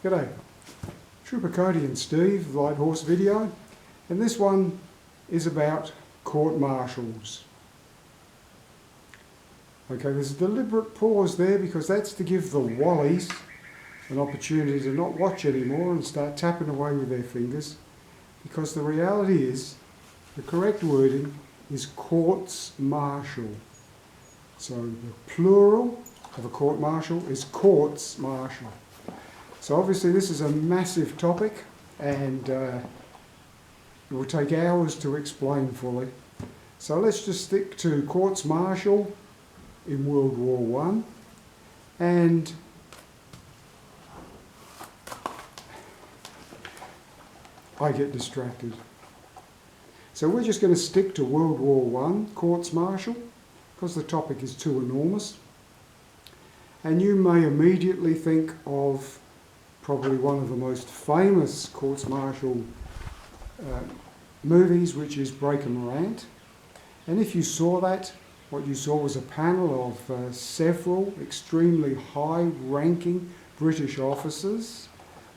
G'day, Trooper Cody and Steve, Light Horse Video, and this one is about court martials. Okay, there's a deliberate pause there because that's to give the wallies an opportunity to not watch anymore and start tapping away with their fingers, because the reality is the correct wording is courts martial. So the plural of a court martial is courts martial. So obviously this is a massive topic and it will take hours to explain fully. So let's just stick to courts martial in World War I, and I get distracted. So we're just going to stick to World War I, courts martial, because the topic is too enormous. And you may immediately think of probably one of the most famous courts martial movies, which is Break and Rant. And if you saw that, what you saw was a panel of several extremely high-ranking British officers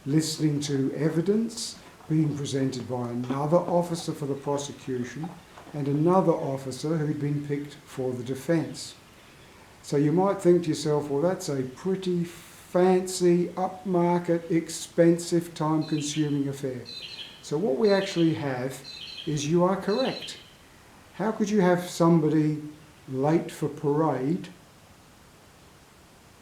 listening to evidence being presented by another officer for the prosecution and another officer who'd been picked for the defence. So you might think to yourself, well, that's a pretty fancy, upmarket, expensive, time-consuming affair. So what we actually have is, you are correct. How could you have somebody late for parade,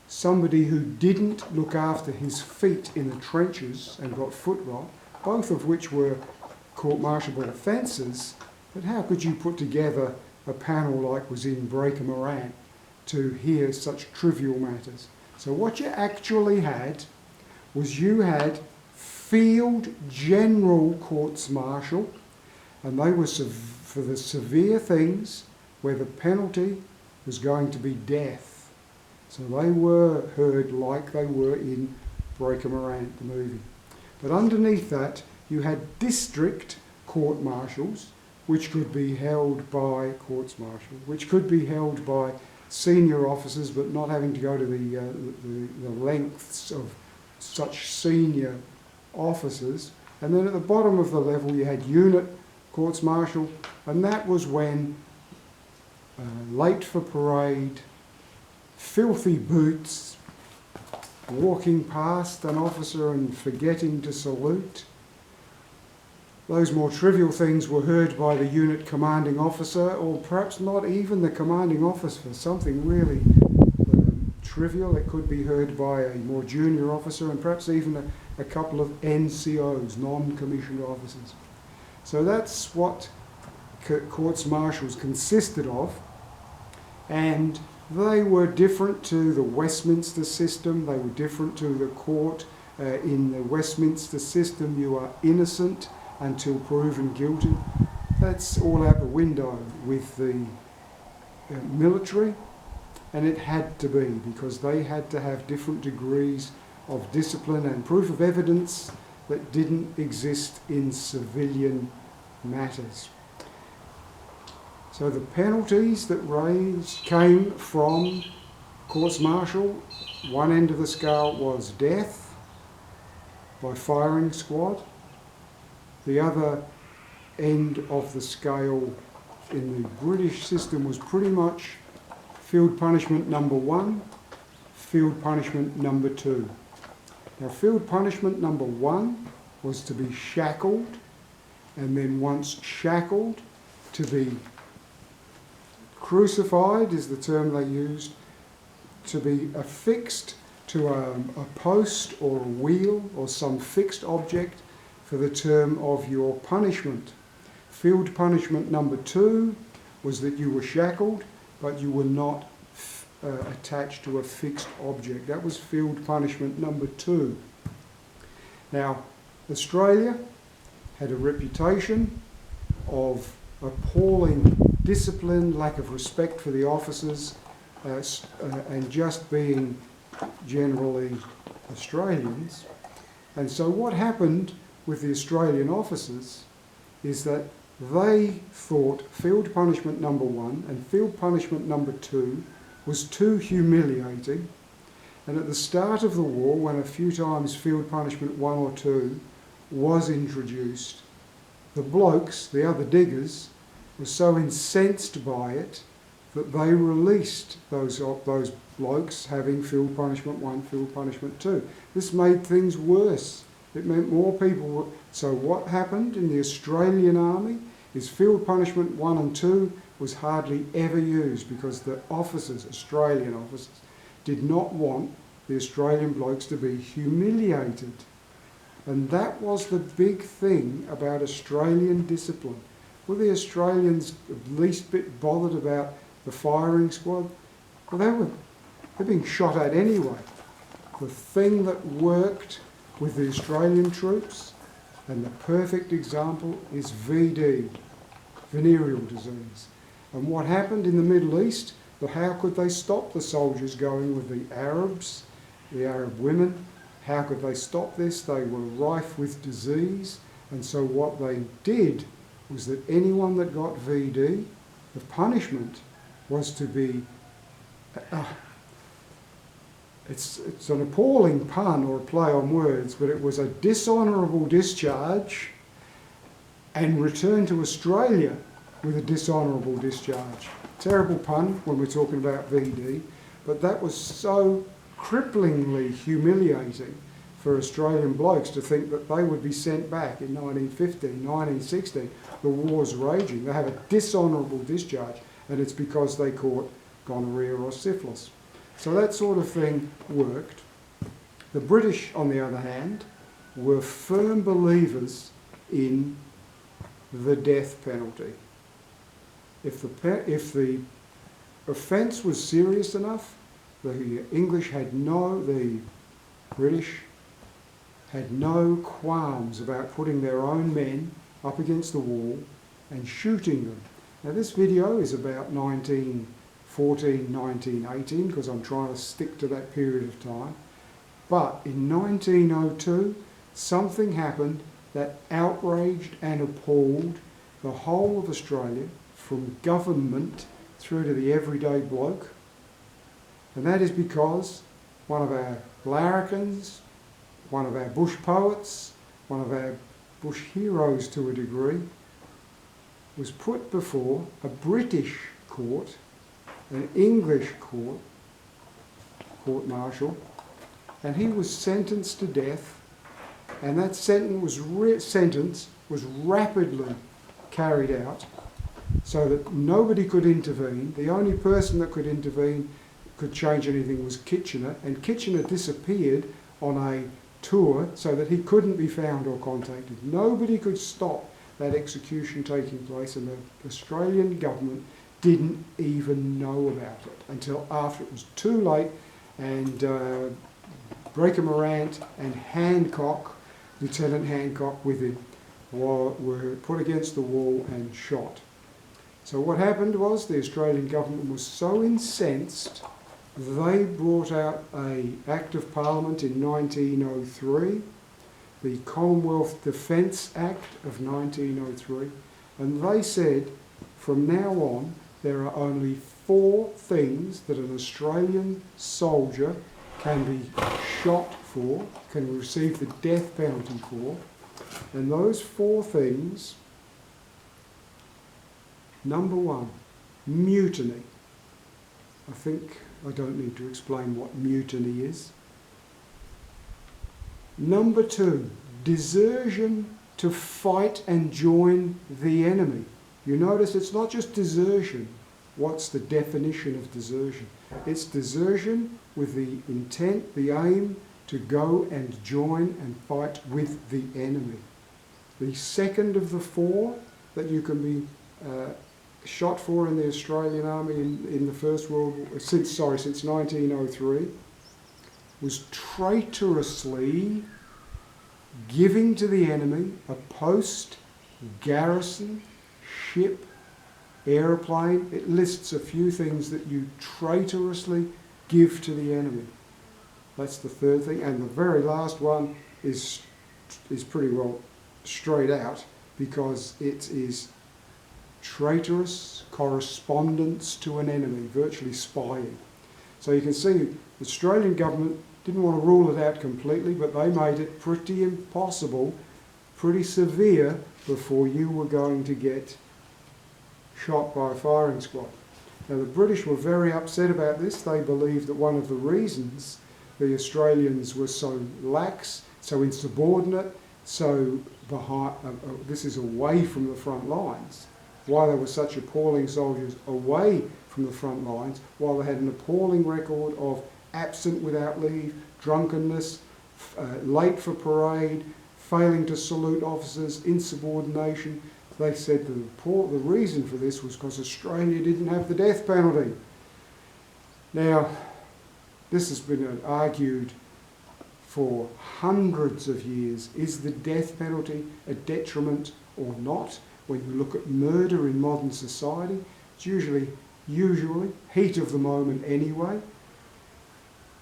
somebody who didn't look after his feet in the trenches and got foot rot, both of which were court-martialable offences, but how could you put together a panel like was in Break and Rant to hear such trivial matters? So what you actually had was, you had field general courts martial, and they were for the severe things where the penalty was going to be death. So they were heard like they were in Break and Rant, the movie. But underneath that, you had district court martials, which could be held by courts martial, which could be held by senior officers, but not having to go to the lengths of such senior officers. And then at the bottom of the level you had unit courts martial, and that was when late for parade, filthy boots, walking past an officer and forgetting to salute, those more trivial things were heard by the unit commanding officer, or perhaps not even the commanding officer. Something really trivial, it could be heard by a more junior officer, and perhaps even a couple of NCOs, non-commissioned officers. So that's what courts martials consisted of, and they were different to the Westminster system. They were different to the court. In the Westminster system, you are innocent until proven guilty. That's all out the window with the military, and it had to be, because they had to have different degrees of discipline and proof of evidence that didn't exist in civilian matters. So the penalties that came from courts martial, one end of the scale was death by firing squad. The other end of the scale in the British system was pretty much field punishment number 1, field punishment number 2. Now, field punishment number 1 was to be shackled, and then once shackled, to be crucified is the term they used, to be affixed to a post or a wheel or some fixed object for the term of your punishment. Field punishment number 2 was that you were shackled, but you were not attached to a fixed object. That was field punishment number 2. Now, Australia had a reputation of appalling discipline, lack of respect for the officers, and just being generally Australians. And so what happened with the Australian officers is that they thought field punishment number 1 and field punishment number 2 was too humiliating, And at the start of the war, when a few times field punishment 1 or 2 was introduced, the blokes, the other diggers, were so incensed by it that they released those blokes having field punishment 1, field punishment 2. This made things worse. It meant more people were... So what happened in the Australian Army is field punishment 1 and 2 was hardly ever used because the officers, Australian officers, did not want the Australian blokes to be humiliated. And that was the big thing about Australian discipline. Were the Australians the least bit bothered about the firing squad? Well, they're being shot at anyway. The thing that worked with the Australian troops, and the perfect example, is VD, venereal disease. And what happened in the Middle East, how could they stop the soldiers going with the Arabs, the Arab women? How could they stop this? They were rife with disease. And so what they did was that anyone that got VD, the punishment was to be... It's an appalling pun or a play on words, but it was a dishonourable discharge and return to Australia with a dishonourable discharge. Terrible pun when we're talking about VD, but that was so cripplingly humiliating for Australian blokes to think that they would be sent back in 1915, 1916. The war's raging. They have a dishonourable discharge, and it's because they caught gonorrhea or syphilis. So that sort of thing worked. The British, on the other hand, were firm believers in the death penalty. If the offence was serious enough, the British had no qualms about putting their own men up against the wall and shooting them. Now this video is about 1914, 1918, because I'm trying to stick to that period of time. But in 1902, something happened that outraged and appalled the whole of Australia, from government through to the everyday bloke. And that is because one of our larrikins, one of our bush poets, one of our bush heroes to a degree, was put before a British court, an English court, Court Martial, and he was sentenced to death, and that sentence was rapidly carried out so that nobody could intervene. The only person that could intervene, could change anything, was Kitchener, and Kitchener disappeared on a tour so that he couldn't be found or contacted. Nobody could stop that execution taking place, and the Australian government didn't even know about it until after it was too late, and Breaker Morant and Hancock, Lieutenant Hancock with him, were put against the wall and shot. So what happened was the Australian government was so incensed, they brought out an Act of Parliament in 1903, the Commonwealth Defence Act of 1903, and they said from now on there are only 4 things that an Australian soldier can be shot for, can receive the death penalty for, and those 4 things: number 1, mutiny. I think I don't need to explain what mutiny is. Number 2, desertion to fight and join the enemy. You notice it's not just desertion. What's the definition of desertion? It's desertion with the intent, the aim to go and join and fight with the enemy. The second of the 4 that you can be shot for in the Australian Army in the First World War, since 1903, was traitorously giving to the enemy a post, garrison, ship, aeroplane. It lists a few things that you traitorously give to the enemy. That's the third thing. And the very last one is pretty well straight out, because it is traitorous correspondence to an enemy, virtually spying. So you can see the Australian government didn't want to rule it out completely, but they made it pretty impossible, pretty severe, before you were going to get shot by a firing squad. Now the British were very upset about this. They believed that one of the reasons the Australians were so lax, so insubordinate, so behind, this is away from the front lines, why they were such appalling soldiers away from the front lines, while they had an appalling record of absent without leave, drunkenness, late for parade, failing to salute officers, insubordination. They said the reason for this was because Australia didn't have the death penalty. Now, this has been argued for hundreds of years. Is the death penalty a detriment or not? When you look at murder in modern society, it's usually heat of the moment anyway.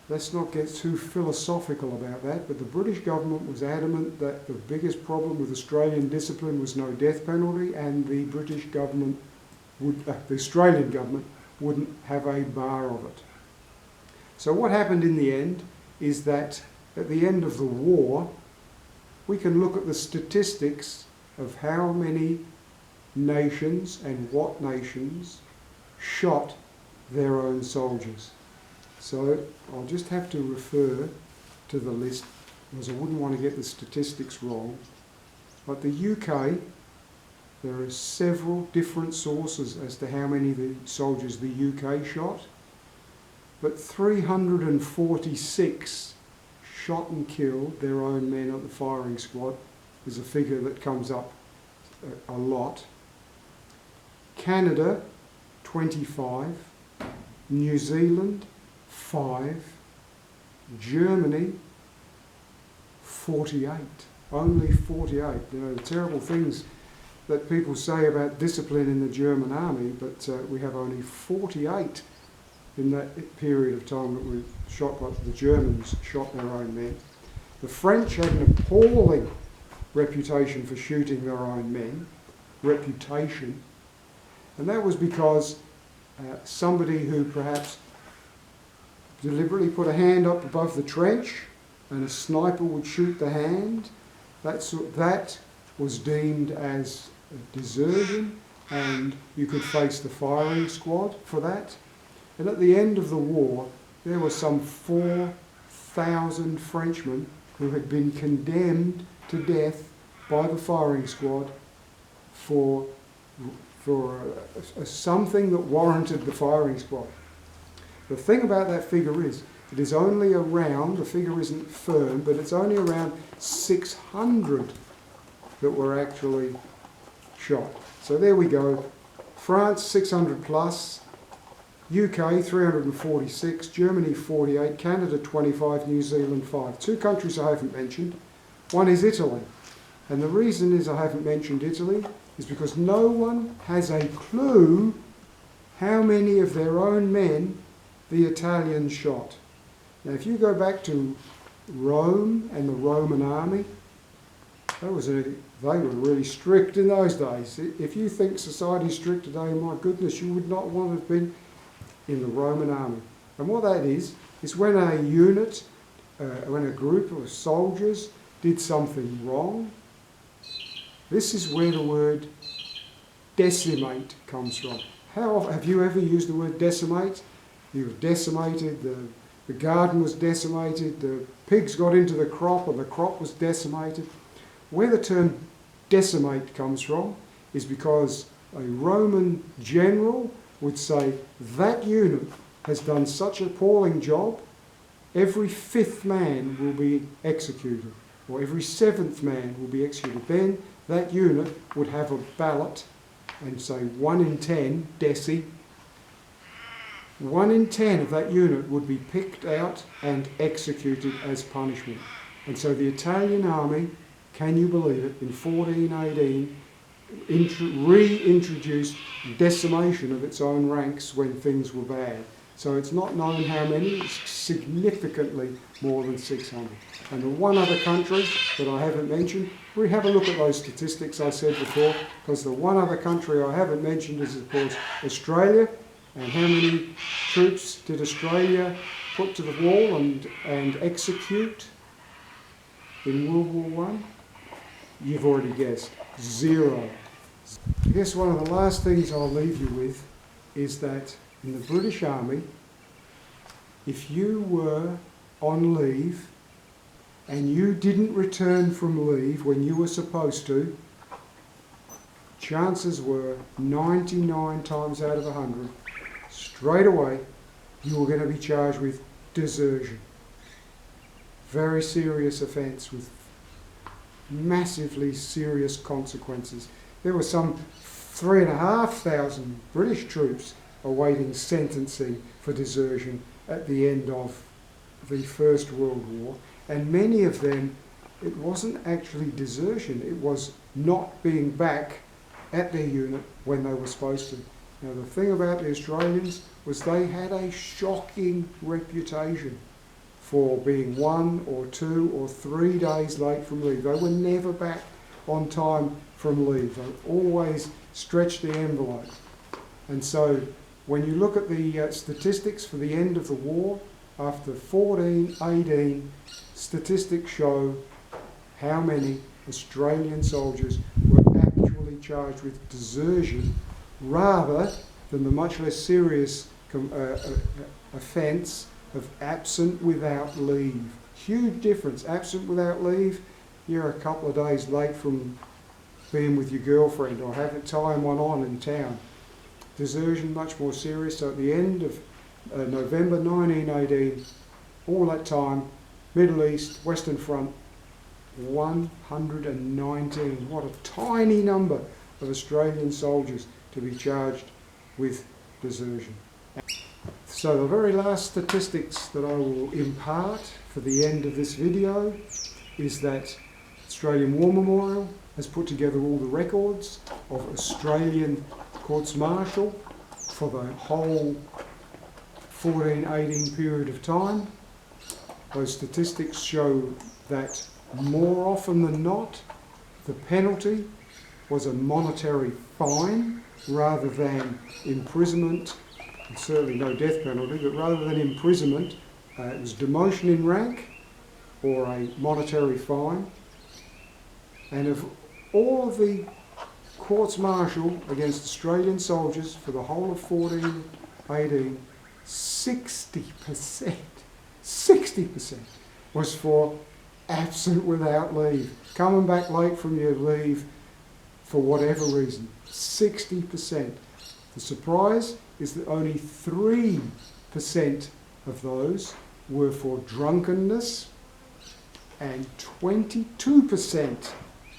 Let's not get too philosophical about that, but the British government was adamant that the biggest problem with Australian discipline was no death penalty, and the British government the Australian government wouldn't have a bar of it. So what happened in the end is that at the end of the war, we can look at the statistics of how many nations and what nations shot their own soldiers. So I'll just have to refer to the list because I wouldn't want to get the statistics wrong. But the UK, there are several different sources as to how many the soldiers the UK shot, but 346 shot and killed their own men at the firing squad is a figure that comes up a lot. Canada, 25. New Zealand, 5. Germany, 48. Only 48. You know, the terrible things that people say about discipline in the German army, but we have only 48 in that period of time that we shot, like the Germans shot their own men. The French had an appalling reputation for shooting their own men, reputation, and that was because somebody who perhaps deliberately put a hand up above the trench and a sniper would shoot the hand, that was deemed as a desertion, and you could face the firing squad for that. And at the end of the war, there were some 4,000 Frenchmen who had been condemned to death by the firing squad for something that warranted the firing squad. The thing about that figure is, it is only around, the figure isn't firm, but it's only around 600 that were actually shot. So there we go. France, 600 plus. UK, 346. Germany, 48. Canada, 25. New Zealand, 5. Two countries I haven't mentioned. One is Italy. And the reason is I haven't mentioned Italy is because no one has a clue how many of their own men the Italians shot. Now, if you go back to Rome and the Roman army, they were really strict in those days. If you think society's strict today, my goodness, you would not want to have been in the Roman army. And what that is when a unit, when a group of soldiers did something wrong, this is where the word decimate comes from. How often, have you ever used the word decimate? You were decimated, the garden was decimated, the pigs got into the crop and the crop was decimated. Where the term decimate comes from is because a Roman general would say that unit has done such an appalling job, every 5th man will be executed, or every 7th man will be executed. Then that unit would have a ballot and say 1 in 10, deci, 1 in 10 of that unit would be picked out and executed as punishment. And so the Italian army, can you believe it, in 1418 reintroduced decimation of its own ranks when things were bad. So it's not known how many, it's significantly more than 600. And the one other country that I haven't mentioned, we have a look at those statistics I said before, because the one other country I haven't mentioned is, of course, Australia. And how many troops did Australia put to the wall and execute in World War I? You've already guessed, 0. I guess one of the last things I'll leave you with is that in the British Army, if you were on leave and you didn't return from leave when you were supposed to, chances were 99 times out of 100, straight away you were going to be charged with desertion. Very serious offence with massively serious consequences. There were some 3,500 British troops awaiting sentencing for desertion at the end of the First World War, and many of them, it wasn't actually desertion, it was not being back at their unit when they were supposed to. Now the thing about the Australians was they had a shocking reputation for being 1 or 2 or 3 days late from leave. They were never back on time from leave. They always stretched the envelope. And so when you look at the statistics for the end of the war, after 1418, statistics show how many Australian soldiers were actually charged with desertion rather than the much less serious offence of absent without leave. Huge difference. Absent without leave, you're a couple of days late from being with your girlfriend or having tying one on in town. Desertion, much more serious. So at the end of November 1918, all that time, Middle East, Western Front, 119. What a tiny number of Australian soldiers to be charged with desertion. So the very last statistics that I will impart for the end of this video is that Australian War Memorial has put together all the records of Australian courts martial for the whole 1418 period of time. Those statistics show that more often than not, the penalty was a monetary fine rather than imprisonment, and certainly no death penalty, but rather than imprisonment, it was demotion in rank or a monetary fine. And of all of the courts martial against Australian soldiers for the whole of 1418, 60% was for absent without leave, coming back late from your leave for whatever reason. 60%. The surprise is that only 3% of those were for drunkenness, and 22%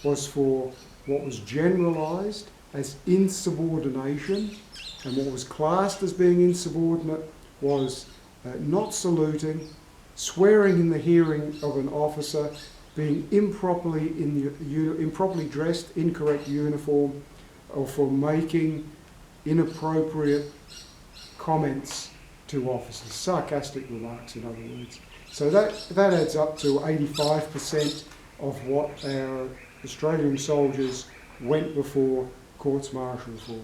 was for what was generalised as insubordination, and what was classed as being insubordinate was not saluting, swearing in the hearing of an officer, being improperly improperly dressed, incorrect uniform, or for making inappropriate comments to officers, sarcastic remarks in other words. So that adds up to 85% of what our Australian soldiers went before courts martial for.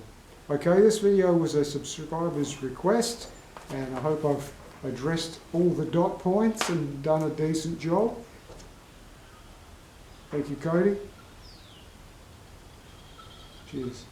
Okay, this video was a subscriber's request, and I hope I've addressed all the dot points and done a decent job. Thank you, Cody. Cheers.